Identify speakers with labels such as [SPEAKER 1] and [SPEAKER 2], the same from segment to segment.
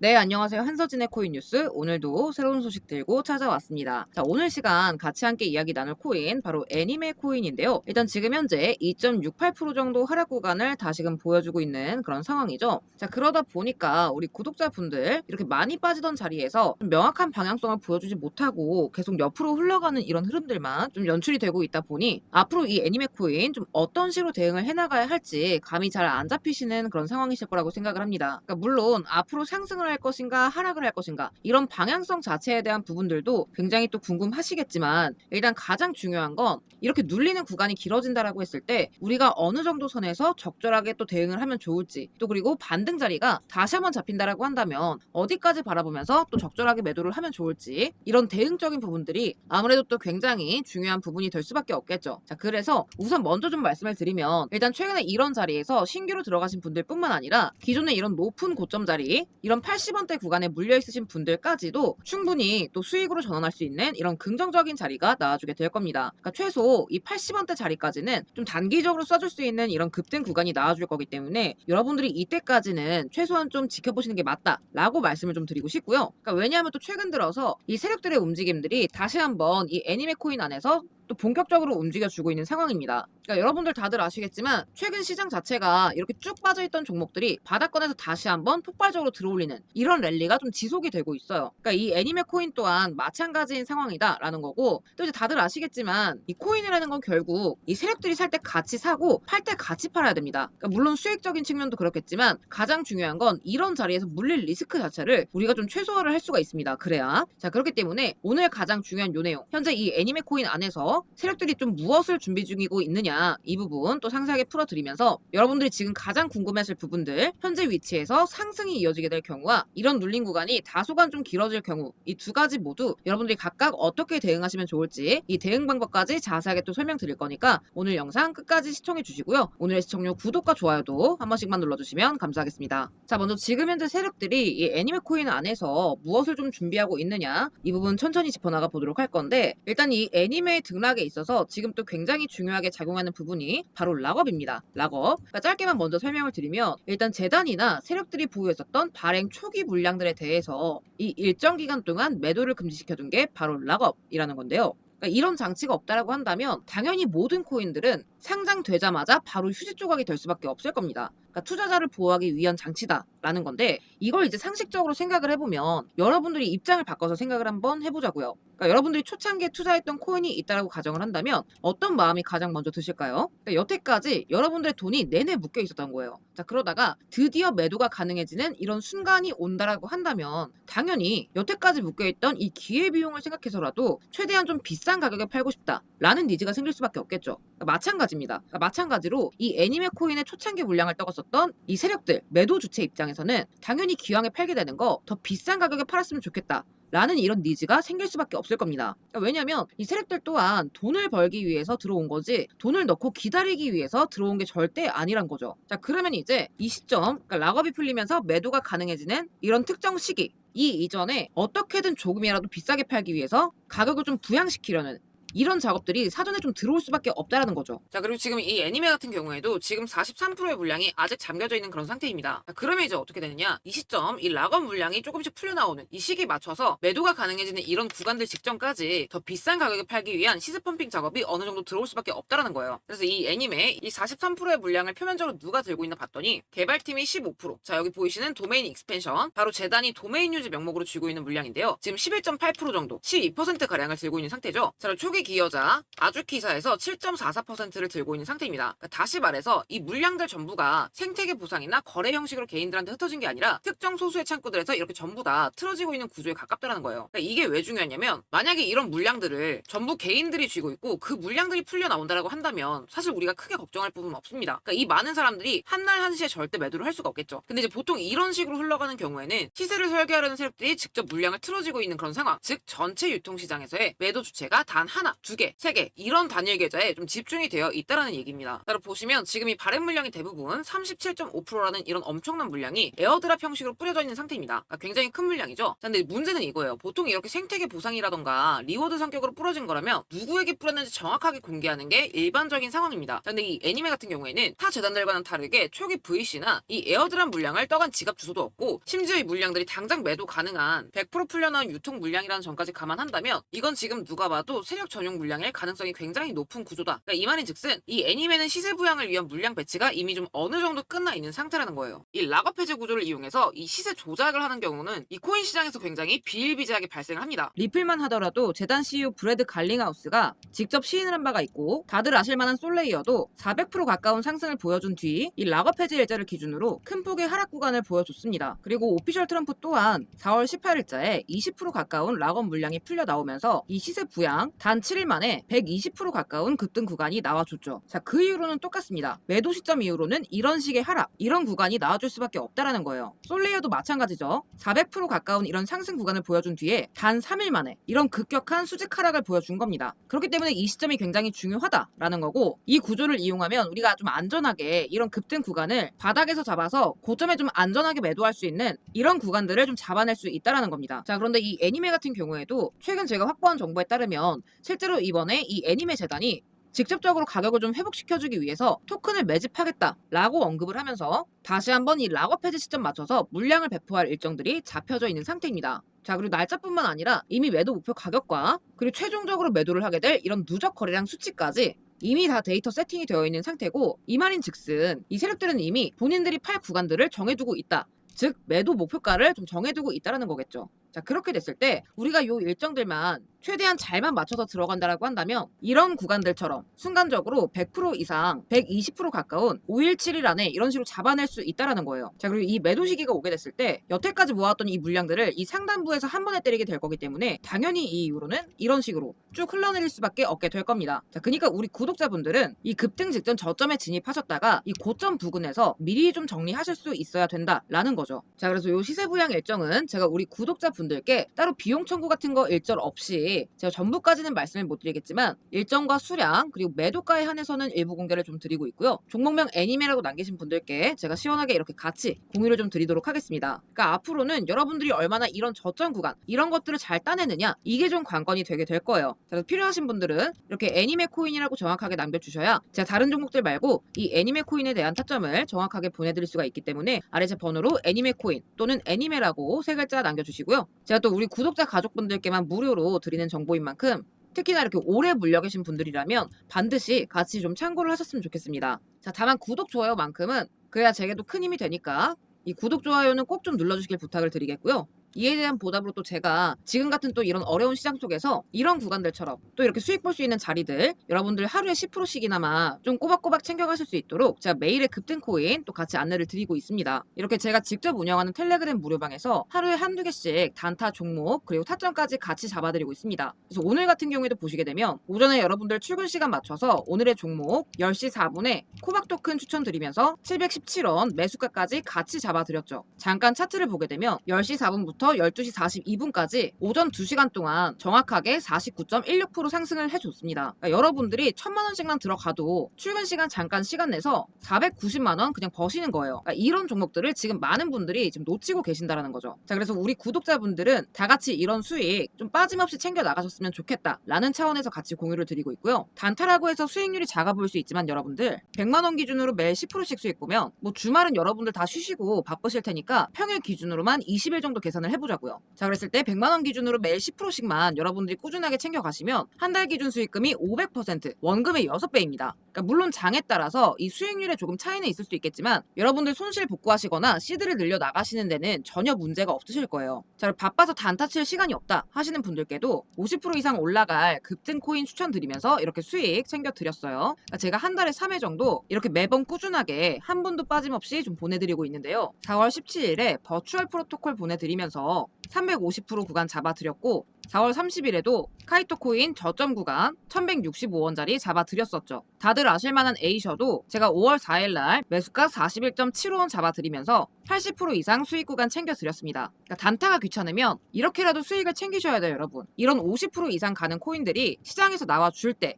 [SPEAKER 1] 네, 안녕하세요. 한서진의 코인 뉴스. 오늘도 새로운 소식 들고 찾아왔습니다. 자, 오늘 시간 같이 함께 이야기 나눌 코인, 바로 애니메 코인인데요. 일단 지금 현재 2.68% 정도 하락 구간을 다시금 보여주고 있는 그런 상황이죠. 자, 그러다 보니까 우리 구독자분들 이렇게 많이 빠지던 자리에서 좀 명확한 방향성을 보여주지 못하고 계속 옆으로 흘러가는 이런 흐름들만 좀 연출이 되고 있다 보니 앞으로 이 애니메 코인 좀 어떤 식으로 대응을 해나가야 할지 감이 잘 안 잡히시는 그런 상황이실 거라고 생각을 합니다. 그러니까 물론 앞으로 상승을 할 것인가 하락을 할 것인가 이런 방향성 자체에 대한 부분들도 굉장히 또 궁금하시겠지만, 일단 가장 중요한 건 이렇게 눌리는 구간이 길어진다라고 했을 때 우리가 어느 정도 선에서 적절하게 또 대응을 하면 좋을지, 또 그리고 반등 자리가 다시 한번 잡힌다라고 한다면 어디까지 바라보면서 또 적절하게 매도를 하면 좋을지, 이런 대응적인 부분들이 아무래도 또 굉장히 중요한 부분이 될 수밖에 없겠죠. 자, 그래서 우선 먼저 좀 말씀을 드리면, 일단 최근에 이런 자리에서 신규로 들어가신 분들뿐만 아니라 기존에 이런 높은 고점 자리, 이런 80원대 구간에 물려 있으신 분들까지도 충분히 또 수익으로 전환할 수 있는 이런 긍정적인 자리가 나와주게 될 겁니다. 그러니까 최소 이 80원대 자리까지는 좀 단기적으로 써줄 수 있는 이런 급등 구간이 나와줄 거기 때문에 여러분들이 이때까지는 최소한 좀 지켜보시는 게 맞다라고 말씀을 좀 드리고 싶고요. 그러니까 왜냐하면 또 최근 들어서 이 세력들의 움직임들이 다시 한번 이 애니메 코인 안에서 또 본격적으로 움직여주고 있는 상황입니다. 그러니까 여러분들 다들 아시겠지만 최근 시장 자체가 이렇게 쭉 빠져있던 종목들이 바닥권에서 다시 한번 폭발적으로 들어올리는 이런 랠리가 좀 지속이 되고 있어요. 그러니까 이 애니메 코인 또한 마찬가지인 상황이다라는 거고, 또 이제 다들 아시겠지만 이 코인이라는 건 결국 이 세력들이 살 때 같이 사고 팔 때 같이 팔아야 됩니다. 그러니까 물론 수익적인 측면도 그렇겠지만 가장 중요한 건 이런 자리에서 물릴 리스크 자체를 우리가 좀 최소화를 할 수가 있습니다. 그래야. 자, 그렇기 때문에 오늘 가장 중요한 요 내용, 현재 이 애니메 코인 안에서 세력들이 좀 무엇을 준비 중이고 있느냐, 이 부분 또 상세하게 풀어드리면서 여러분들이 지금 가장 궁금해하실 부분들, 현재 위치에서 상승이 이어지게 될 경우와 이런 눌린 구간이 다소간 좀 길어질 경우, 이 두 가지 모두 여러분들이 각각 어떻게 대응하시면 좋을지 이 대응 방법까지 자세하게 또 설명드릴 거니까 오늘 영상 끝까지 시청해 주시고요. 오늘의 시청료 구독과 좋아요도 한 번씩만 눌러주시면 감사하겠습니다. 자, 먼저 지금 현재 세력들이 이 애니메 코인 안에서 무엇을 좀 준비하고 있느냐, 이 부분 천천히 짚어나가 보도록 할 건데, 일단 이 애니메 등락에 있어서 지금 또 굉장히 중요하게 작용하는 부분이 바로 락업입니다. 락업. 그러니까 짧게만 먼저 설명을 드리면, 일단 재단이나 세력들이 보유했었던 발행 초기 물량들에 대해서 이 일정 기간 동안 매도를 금지시켜둔 게 바로 락업이라는 건데요. 그러니까 이런 장치가 없다라고 한다면 당연히 모든 코인들은 상장되자마자 바로 휴지 조각이 될 수밖에 없을 겁니다. 그러니까 투자자를 보호하기 위한 장치다라는 건데, 이걸 이제 상식적으로 생각을 해보면 여러분들이 입장을 바꿔서 생각을 한번 해보자고요. 그러니까 여러분들이 초창기에 투자했던 코인이 있다라고 가정을 한다면 어떤 마음이 가장 먼저 드실까요? 그러니까 여태까지 여러분들의 돈이 내내 묶여 있었던 거예요. 자, 그러다가 드디어 매도가 가능해지는 이런 순간이 온다라고 한다면 당연히 여태까지 묶여있던 이 기회비용을 생각해서라도 최대한 좀 비싼 가격에 팔고 싶다라는 니즈가 생길 수밖에 없겠죠. 그러니까 마찬가지입니다. 그러니까 마찬가지로 이 애니메 코인의 초창기 물량을 떠갔었던 이 세력들, 매도 주체 입장에서는 당연히 기왕에 팔게 되는 거 더 비싼 가격에 팔았으면 좋겠다 라는 이런 니즈가 생길 수밖에 없을 겁니다. 그러니까 왜냐면 이 세력들 또한 돈을 벌기 위해서 들어온 거지 돈을 넣고 기다리기 위해서 들어온 게 절대 아니란 거죠. 자, 그러면 이제 이 시점, 그러니까 락업이 풀리면서 매도가 가능해지는 이런 특정 시기, 이 이전에 어떻게든 조금이라도 비싸게 팔기 위해서 가격을 좀 부양시키려는 이런 작업들이 사전에 좀 들어올 수밖에 없다라는 거죠. 자, 그리고 지금 이 애니메 같은 경우에도 지금 43%의 물량이 아직 잠겨져 있는 그런 상태입니다. 자, 그러면 이제 어떻게 되느냐, 이 시점 이 락업 물량이 조금씩 풀려나오는 이 시기에 맞춰서 매도가 가능해지는 이런 구간들 직전까지 더 비싼 가격에 팔기 위한 시세 펌핑 작업이 어느 정도 들어올 수밖에 없다라는 거예요. 그래서 이 애니메 이 43%의 물량을 표면적으로 누가 들고 있나 봤더니 개발팀이 15%, 자 여기 보이시는 도메인 익스펜션, 바로 재단이 도메인 유지 명목으로 쥐고 있는 물량인데요. 지금 11.8% 정도, 12% 가량을 들고 있는 상태죠. 자, 초기 기여자 아주키사에서 7.44%를 들고 있는 상태입니다. 그러니까 다시 말해서 이 물량들 전부가 생태계 보상이나 거래 형식으로 개인들한테 흩어진 게 아니라 특정 소수의 창구들에서 이렇게 전부 다 틀어지고 있는 구조에 가깝다는 거예요. 그러니까 이게 왜 중요하냐면, 만약에 이런 물량들을 전부 개인들이 쥐고 있고 그 물량들이 풀려 나온다라고 한다면 사실 우리가 크게 걱정할 부분은 없습니다. 그러니까 이 많은 사람들이 한날 한시에 절대 매도를 할 수가 없겠죠. 근데 이제 보통 이런 식으로 흘러가는 경우에는 시세를 설계하려는 세력들이 직접 물량을 틀어지고 있는 그런 상황, 즉 전체 유통시장에서의 매도 주체가 단 하나, 하나, 두 개, 세 개 이런 단일 계좌에 좀 집중이 되어 있다라는 얘기입니다. 따라 보시면 지금 이 발행 물량이 대부분 37.5%라는 이런 엄청난 물량이 에어드랍 형식으로 뿌려져 있는 상태입니다. 그러니까 굉장히 큰 물량이죠. 자, 근데 문제는 이거예요. 보통 이렇게 생태계 보상이라던가 리워드 성격으로 뿌려진 거라면 누구에게 뿌렸는지 정확하게 공개하는 게 일반적인 상황입니다. 자, 근데 이 애니메 같은 경우에는 타 재단들과는 다르게 초기 VC나 이 에어드랍 물량을 떠간 지갑 주소도 없고, 심지어 이 물량들이 당장 매도 가능한 100% 풀려나온 유통 물량이라는 점까지 감안한다면 이건 지금 누가 봐도 세력 전용 물량일 가능성이 굉장히 높은 구조다. 그러니까 이 말인즉슨 이 애니메는 시세 부양을 위한 물량 배치가 이미 좀 어느 정도 끝나 있는 상태라는 거예요. 이 락업 해제 구조를 이용해서 이 시세 조작을 하는 경우는 이 코인 시장에서 굉장히 비일비재하게 발생을 합니다. 리플만 하더라도 재단 CEO 브래드 갈링하우스가 직접 시인을 한 바가 있고, 다들 아실만한 솔레이어도 400% 가까운 상승을 보여준 뒤 이 락업 해제 일자를 기준으로 큰 폭의 하락 구간을 보여줬습니다. 그리고 오피셜 트럼프 또한 4월 18일자에 20% 가까운 락업 물량이 풀려 나오면서 이 시세 부양 단 7일 만에 120% 가까운 급등 구간이 나와줬죠. 자, 그 이후로는 똑같습니다. 매도 시점 이후로는 이런 식의 하락, 이런 구간이 나와줄 수밖에 없다라는 거예요. 솔레이어도 마찬가지죠. 400% 가까운 이런 상승 구간을 보여준 뒤에 단 3일 만에 이런 급격한 수직 하락을 보여준 겁니다. 그렇기 때문에 이 시점이 굉장히 중요하다라는 거고, 이 구조를 이용하면 우리가 좀 안전하게 이런 급등 구간을 바닥에서 잡아서 고점에 좀 안전하게 매도할 수 있는 이런 구간들을 좀 잡아낼 수 있다라는 겁니다. 자, 그런데 이 애니메 같은 경우에도 최근 제가 확보한 정보에 따르면 실제로 이번에 이 애니메 재단이 직접적으로 가격을 좀 회복시켜주기 위해서 토큰을 매집하겠다라고 언급을 하면서 다시 한번 이 락업 해제 시점 맞춰서 물량을 배포할 일정들이 잡혀져 있는 상태입니다. 자, 그리고 날짜뿐만 아니라 이미 매도 목표 가격과 그리고 최종적으로 매도를 하게 될 이런 누적 거래량 수치까지 이미 다 데이터 세팅이 되어 있는 상태고, 이 말인 즉슨 이 세력들은 이미 본인들이 팔 구간들을 정해두고 있다. 즉 매도 목표가를 좀 정해두고 있다는 거겠죠. 자, 그렇게 됐을 때 우리가 요 일정들만 최대한 잘만 맞춰서 들어간다라고 한다면 이런 구간들처럼 순간적으로 100% 이상 120% 가까운 5일 7일 안에 이런 식으로 잡아낼 수 있다라는 거예요. 자, 그리고 이 매도 시기가 오게 됐을 때 여태까지 모았던 이 물량들을 이 상단부에서 한 번에 때리게 될 거기 때문에 당연히 이 이후로는 이런 식으로 쭉 흘러내릴 수밖에 없게 될 겁니다. 자, 그러니까 우리 구독자분들은 이 급등 직전 저점에 진입하셨다가 이 고점 부근에서 미리 좀 정리하실 수 있어야 된다라는 거죠. 자, 그래서 요 시세 부양 일정은 제가 우리 구독자분들께 따로 비용 청구 같은 거 일절 없이 제가 전부까지는 말씀을 못 드리겠지만 일정과 수량 그리고 매도가에 한해서는 일부 공개를 좀 드리고 있고요. 종목명 애니메라고 남기신 분들께 제가 시원하게 이렇게 같이 공유를 좀 드리도록 하겠습니다. 그러니까 앞으로는 여러분들이 얼마나 이런 저점 구간 이런 것들을 잘 따내느냐, 이게 좀 관건이 되게 될 거예요. 그래서 필요하신 분들은 이렇게 애니메 코인이라고 정확하게 남겨주셔야 제가 다른 종목들 말고 이 애니메 코인에 대한 타점을 정확하게 보내드릴 수가 있기 때문에 아래 제 번호로 애니메 코인 또는 애니메라고 세 글자 남겨주시고요. 제가 또 우리 구독자 가족분들께만 무료로 드리는 정보인 만큼 특히나 이렇게 오래 물려 계신 분들이라면 반드시 같이 좀 참고를 하셨으면 좋겠습니다. 자, 다만 구독, 좋아요만큼은 그래야 제게도 큰 힘이 되니까 이 구독, 좋아요는 꼭 좀 눌러주시길 부탁을 드리겠고요. 이에 대한 보답으로 또 제가 지금 같은 또 이런 어려운 시장 속에서 이런 구간들처럼 또 이렇게 수익 볼 수 있는 자리들 여러분들 하루에 10%씩이나마 좀 꼬박꼬박 챙겨가실 수 있도록 제가 매일의 급등 코인 또 같이 안내를 드리고 있습니다. 이렇게 제가 직접 운영하는 텔레그램 무료방에서 하루에 한두 개씩 단타 종목 그리고 타점까지 같이 잡아드리고 있습니다. 그래서 오늘 같은 경우에도 보시게 되면 오전에 여러분들 출근 시간 맞춰서 오늘의 종목 10시 4분에 코박 토큰 추천드리면서 717원 매수가까지 같이 잡아드렸죠. 잠깐 차트를 보게 되면 10시 4분부터 12시 42분까지 오전 2시간 동안 정확하게 49.16% 상승을 해줬습니다. 그러니까 여러분들이 1000만원씩만 들어가도 출근 시간 잠깐 시간 내서 490만원 그냥 버시는 거예요. 그러니까 이런 종목들을 지금 많은 분들이 지금 놓치고 계신다라는 거죠. 자, 그래서 우리 구독자분들은 다 같이 이런 수익 좀 빠짐없이 챙겨 나가셨으면 좋겠다라는 차원에서 같이 공유를 드리고 있고요. 단타라고 해서 수익률이 작아 보일 수 있지만 여러분들 100만원 기준으로 매일 10%씩 수익 보면 뭐 주말은 여러분들 다 쉬시고 바쁘실 테니까 평일 기준으로만 20일 정도 계산을 해보자고요. 자, 그랬을 때 100만원 기준으로 매일 10%씩만 여러분들이 꾸준하게 챙겨가시면 한 달 기준 수익금이 500% 원금의 6배입니다. 그러니까 물론 장에 따라서 이 수익률에 조금 차이는 있을 수 있겠지만 여러분들 손실 복구하시거나 시드를 늘려 나가시는 데는 전혀 문제가 없으실 거예요. 자, 바빠서 단타 칠 시간이 없다 하시는 분들께도 50% 이상 올라갈 급등 코인 추천드리면서 이렇게 수익 챙겨드렸어요. 그러니까 제가 한 달에 3회 정도 이렇게 매번 꾸준하게 한 분도 빠짐없이 좀 보내드리고 있는데요. 4월 17일에 버추얼 프로토콜 보내드리면서 350% 구간 잡아드렸고 4월 30일에도 카이토 코인 저점 구간 1165원짜리 잡아드렸었죠. 다들 아실만한 A셔도 제가 5월 4일날 매수가 41.75원 잡아드리면서 80% 이상 수익 구간 챙겨드렸습니다. 그러니까 단타가 귀찮으면 이렇게라도 수익을 챙기셔야 돼요, 여러분. 이런 50% 이상 가는 코인들이 시장에서 나와줄 때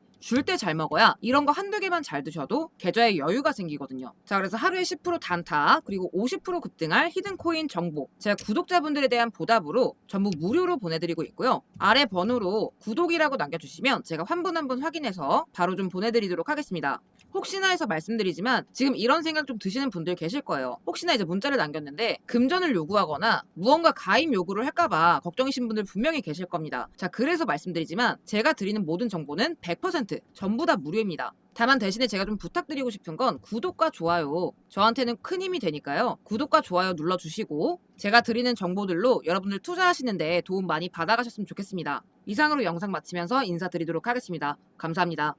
[SPEAKER 1] 잘 먹어야 이런 거 한두 개만 잘 드셔도 계좌에 여유가 생기거든요. 자, 그래서 하루에 10% 단타 그리고 50% 급등할 히든코인 정보 제가 구독자분들에 대한 보답으로 전부 무료로 보내드리고 있고요. 아래 번호로 구독이라고 남겨주시면 제가 한 분 한 분 확인해서 바로 좀 보내드리도록 하겠습니다. 혹시나 해서 말씀드리지만 지금 이런 생각 좀 드시는 분들 계실 거예요. 혹시나 이제 문자를 남겼는데 금전을 요구하거나 무언가 가입 요구를 할까봐 걱정이신 분들 분명히 계실 겁니다. 자, 그래서 말씀드리지만 제가 드리는 모든 정보는 100% 전부 다 무료입니다. 다만 대신에 제가 좀 부탁드리고 싶은 건 구독과 좋아요. 저한테는 큰 힘이 되니까요. 구독과 좋아요 눌러주시고 제가 드리는 정보들로 여러분들 투자하시는데 도움 많이 받아가셨으면 좋겠습니다. 이상으로 영상 마치면서 인사드리도록 하겠습니다. 감사합니다.